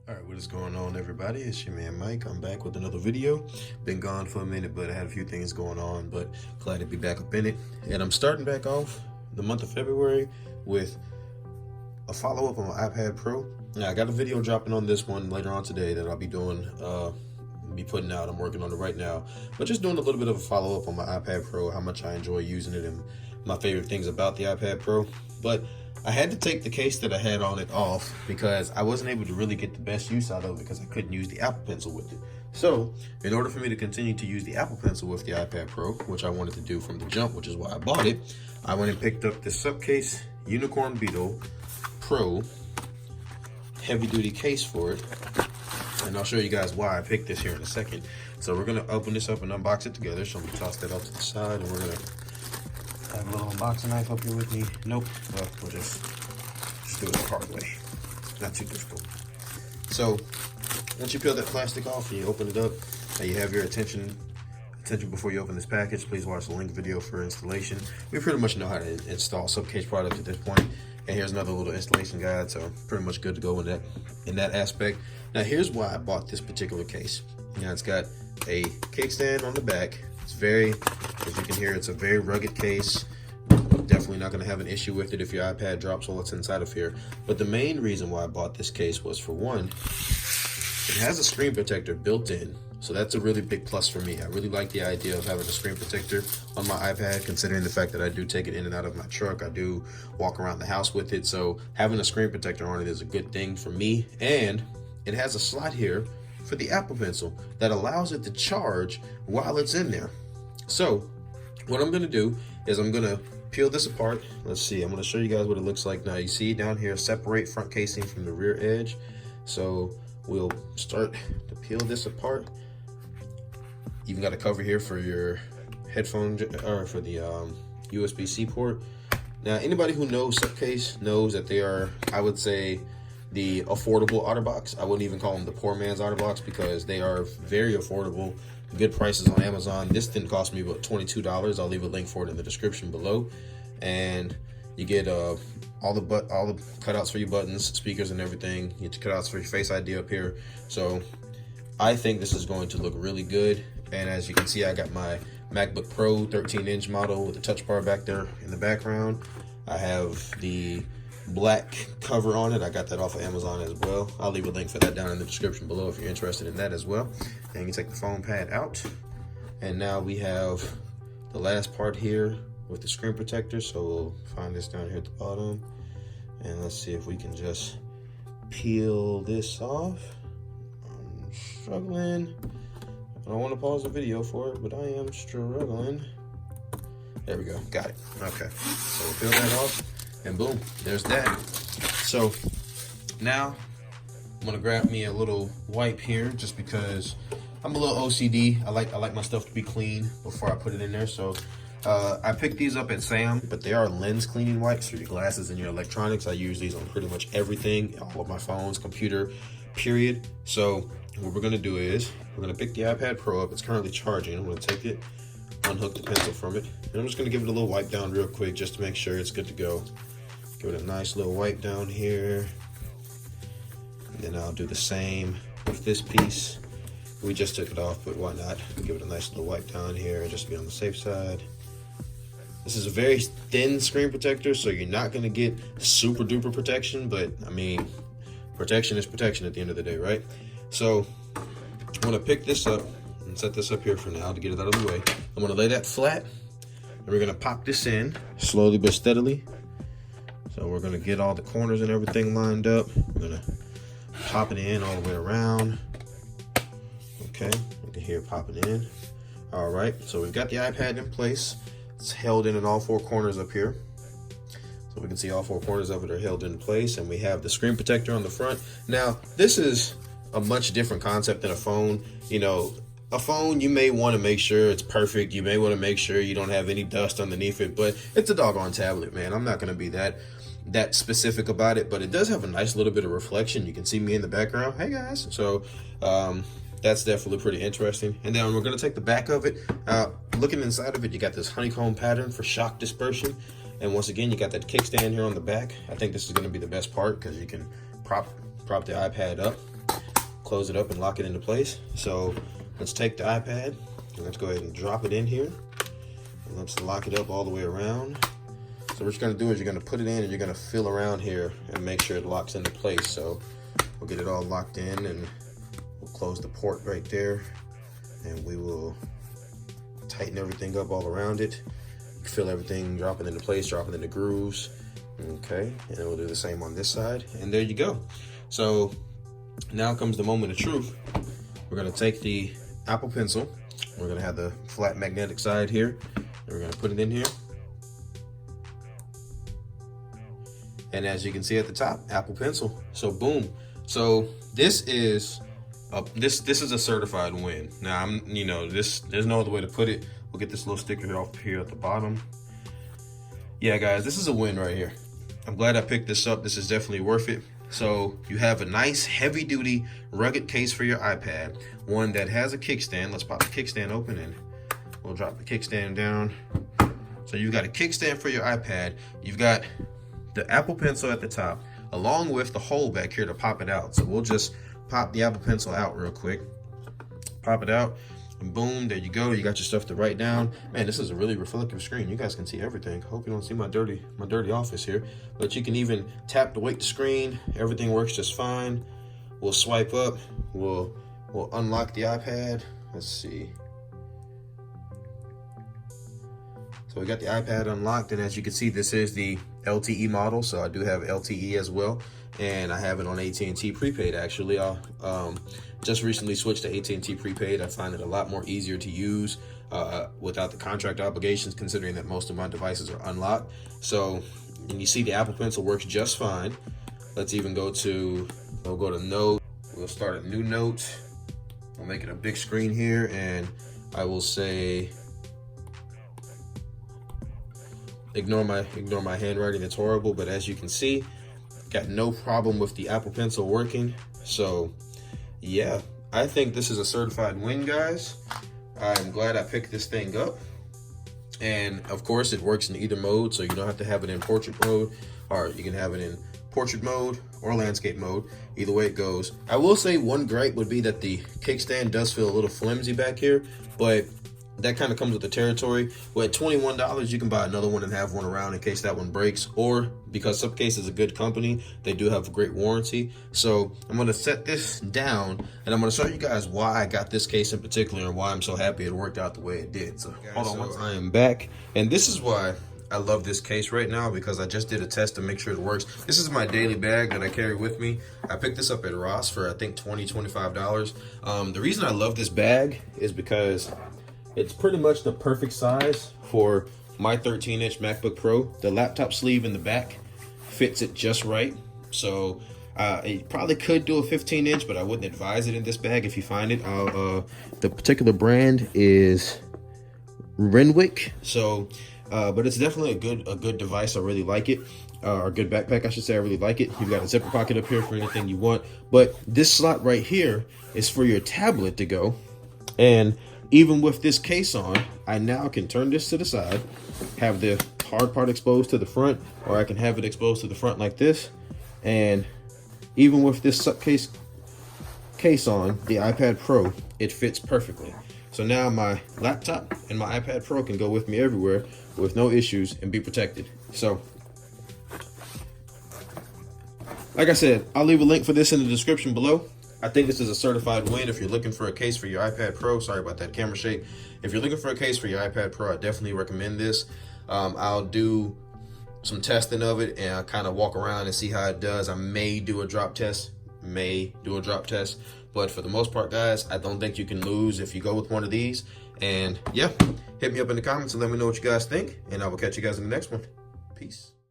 Alright, what is going on, everybody? It's your man Mike. I'm back with another video. Been gone for a minute, but I had a few things going on, but glad to be back up in it. And I'm starting back off the month of February with a follow-up on my iPad Pro. Now, I got a video dropping on this one later on today that I'll be doing, be putting out. I'm working on it right now, but just doing a little bit of a follow-up on my iPad Pro, how much I enjoy using it, and my favorite things about the iPad Pro. But I had to take the case that I had on it off because I wasn't able to really get the best use out of it because I couldn't use the Apple Pencil with it. So in order for me to continue to use the Apple Pencil with the iPad Pro, which I wanted to do from the jump, which is why I bought it, I went and picked up this Supcase Unicorn Beetle Pro heavy duty case for it. And I'll show you guys why I picked this here in a second. So we're gonna open this up and unbox it together. So I'm gonna toss that off to the side, and we're gonna have a little unboxing knife up here with me. Nope, well, we'll just do it the hard way. Not too difficult. So once you peel that plastic off and you open it up, and you have your attention before you open this package, please watch the link video for installation. We pretty much know how to install Supcase products at this point. And here's another little installation guide, so pretty much good to go in that aspect. Now here's why I bought this particular case. Now it's got a kickstand on the back. It's very, as you can hear, it's a very rugged case. Definitely not going to have an issue with it if your iPad drops while it's inside of here. But the main reason why I bought this case was, for one, it has a screen protector built in. So that's a really big plus for me. I really like the idea of having a screen protector on my iPad, considering the fact that I do take it in and out of my truck. I do walk around the house with it. So having a screen protector on it is a good thing for me. And it has a slot here for the Apple Pencil that allows it to charge while it's in there. So what I'm gonna do is I'm gonna peel this apart. Let's see, I'm gonna show you guys what it looks like. Now you see down here, separate front casing from the rear edge. So we'll start to peel this apart. You even got a cover here for your headphone, or for the USB-C port. Now anybody who knows Supcase knows that they are, I would say, the affordable OtterBox. I wouldn't even call them the poor man's OtterBox because they are very affordable. Good prices on Amazon. This didn't cost me about $22. I'll leave a link for it in the description below. And you get all the cutouts for your buttons, speakers, and everything. You get your cutouts for your Face ID up here. So I think this is going to look really good. And as you can see, I got my MacBook Pro 13-inch model with the touch bar back there in the background. I have the black cover on it. I got that off of Amazon as well. I'll leave a link for that down in the description below if you're interested in that as well. And you can take the foam pad out. And now we have the last part here with the screen protector. So we'll find this down here at the bottom. And let's see if we can just peel this off. I'm struggling. I don't want to pause the video for it, but I am struggling. There we go, got it. Okay, so we'll peel that off, and boom, there's that. So now I'm gonna grab me a little wipe here, just because I'm a little OCD. I like my stuff to be clean before I put it in there. So I picked these up at Sam, but they are lens cleaning wipes for your glasses and your electronics. I use these on pretty much everything, all of my phones, computer, period. So what we're gonna do is we're gonna pick the iPad Pro up. It's currently charging. I'm gonna take it, unhook the pencil from it, and I'm just gonna give it a little wipe down real quick just to make sure it's good to go. Give it a nice little wipe down here. And then I'll do the same with this piece. We just took it off, but why not? Give it a nice little wipe down here just to be on the safe side. This is a very thin screen protector, so you're not gonna get super duper protection, but I mean, protection is protection at the end of the day, right? So I'm gonna pick this up and set this up here for now to get it out of the way. I'm gonna lay that flat, and we're gonna pop this in slowly but steadily. So we're gonna get all the corners and everything lined up. We're gonna pop it in all the way around. Okay, you can hear it popping in. All right, so we've got the iPad in place. It's held in all four corners up here. So we can see all four corners of it are held in place, and we have the screen protector on the front. Now, this is a much different concept than a phone. You know, a phone, you may want to make sure it's perfect. You may want to make sure you don't have any dust underneath it, but it's a doggone tablet, man. I'm not going to be that specific about it, but it does have a nice little bit of reflection. You can see me in the background. Hey guys. So that's definitely pretty interesting. And then we're going to take the back of it. Looking inside of it, you got this honeycomb pattern for shock dispersion. And once again, you got that kickstand here on the back. I think this is going to be the best part because you can prop the iPad up. close it up and lock it into place. So let's take the iPad and let's go ahead and drop it in here. And let's lock it up all the way around. So what you're gonna do is you're gonna put it in and you're gonna feel around here and make sure it locks into place. So we'll get it all locked in and we'll close the port right there and we will tighten everything up all around it. Feel everything, drop it into place, drop it into grooves. Okay, and then we'll do the same on this side. And there you go. So now comes the moment of truth. We're gonna take the Apple Pencil. We're gonna have the flat magnetic side here. And we're gonna put it in here. And as you can see at the top, Apple Pencil. So boom. So this is this is a certified win. Now there's no other way to put it. We'll get this little sticker off here at the bottom. Yeah, guys, this is a win right here. I'm glad I picked this up. This is definitely worth it. So you have a nice heavy duty rugged case for your iPad, one that has a kickstand. Let's pop the kickstand open and we'll drop the kickstand down. So you've got a kickstand for your iPad. You've got the Apple Pencil at the top, along with the hole back here to pop it out. So we'll just pop the Apple Pencil out real quick. Pop it out, and boom, there you go. You got your stuff to write down. Man, this is a really reflective screen. You guys can see everything. Hope you don't see my dirty office here. But you can even tap to wake the screen. Everything works just fine. We'll swipe up. We'll unlock the iPad. Let's see. So we got the iPad unlocked, and as you can see, this is the LTE model. So I do have LTE as well, and I have it on AT&T prepaid. Actually, I just recently switched to AT&T prepaid. I find it a lot more easier to use without the contract obligations, considering that most of my devices are unlocked. So, and you see the Apple Pencil works just fine. Let's even we'll go to Note. We'll start a new note. I'll make it a big screen here, and I will say, ignore my handwriting, it's horrible, but as you can see, got no problem with the Apple Pencil working. So yeah, I think this is a certified win, guys. I'm glad I picked this thing up. And of course it works in either mode, so you don't have to have it in portrait mode, or you can have it in portrait mode or landscape mode. Either way it goes. I will say one gripe would be that the kickstand does feel a little flimsy back here, but that kind of comes with the territory. Well, at $21, you can buy another one and have one around in case that one breaks, or because Supcase is a good company, they do have a great warranty. So I'm going to set this down and I'm going to show you guys why I got this case in particular and why I'm so happy it worked out the way it did. So hold on, I am back, and this is why I love this case right now, because I just did a test to make sure it works. This is my daily bag that I carry with me. I picked this up at Ross for I think $25. The reason I love this bag is because it's pretty much the perfect size for my 13-inch MacBook Pro. The laptop sleeve in the back fits it just right. So it probably could do a 15-inch, but I wouldn't advise it in this bag if you find it. The particular brand is Renwick. So, but it's definitely a good device. I really like it. Or a good backpack, I should say. I really like it. You've got a zipper pocket up here for anything you want. But this slot right here is for your tablet to go. And even with this case on, I now can turn this to the side, have the hard part exposed to the front, or I can have it exposed to the front like this. And even with this Supcase case on, the iPad Pro, it fits perfectly. So now my laptop and my iPad Pro can go with me everywhere with no issues and be protected. So, like I said, I'll leave a link for this in the description below. I think this is a certified win if you're looking for a case for your iPad Pro. Sorry about that camera shake. If you're looking for a case for your iPad Pro, I definitely recommend this. I'll do some testing of it and I'll kind of walk around and see how it does. I may do a drop test, but for the most part, guys, I don't think you can lose if you go with one of these. And yeah, hit me up in the comments and let me know what you guys think, and I will catch you guys in the next one. Peace.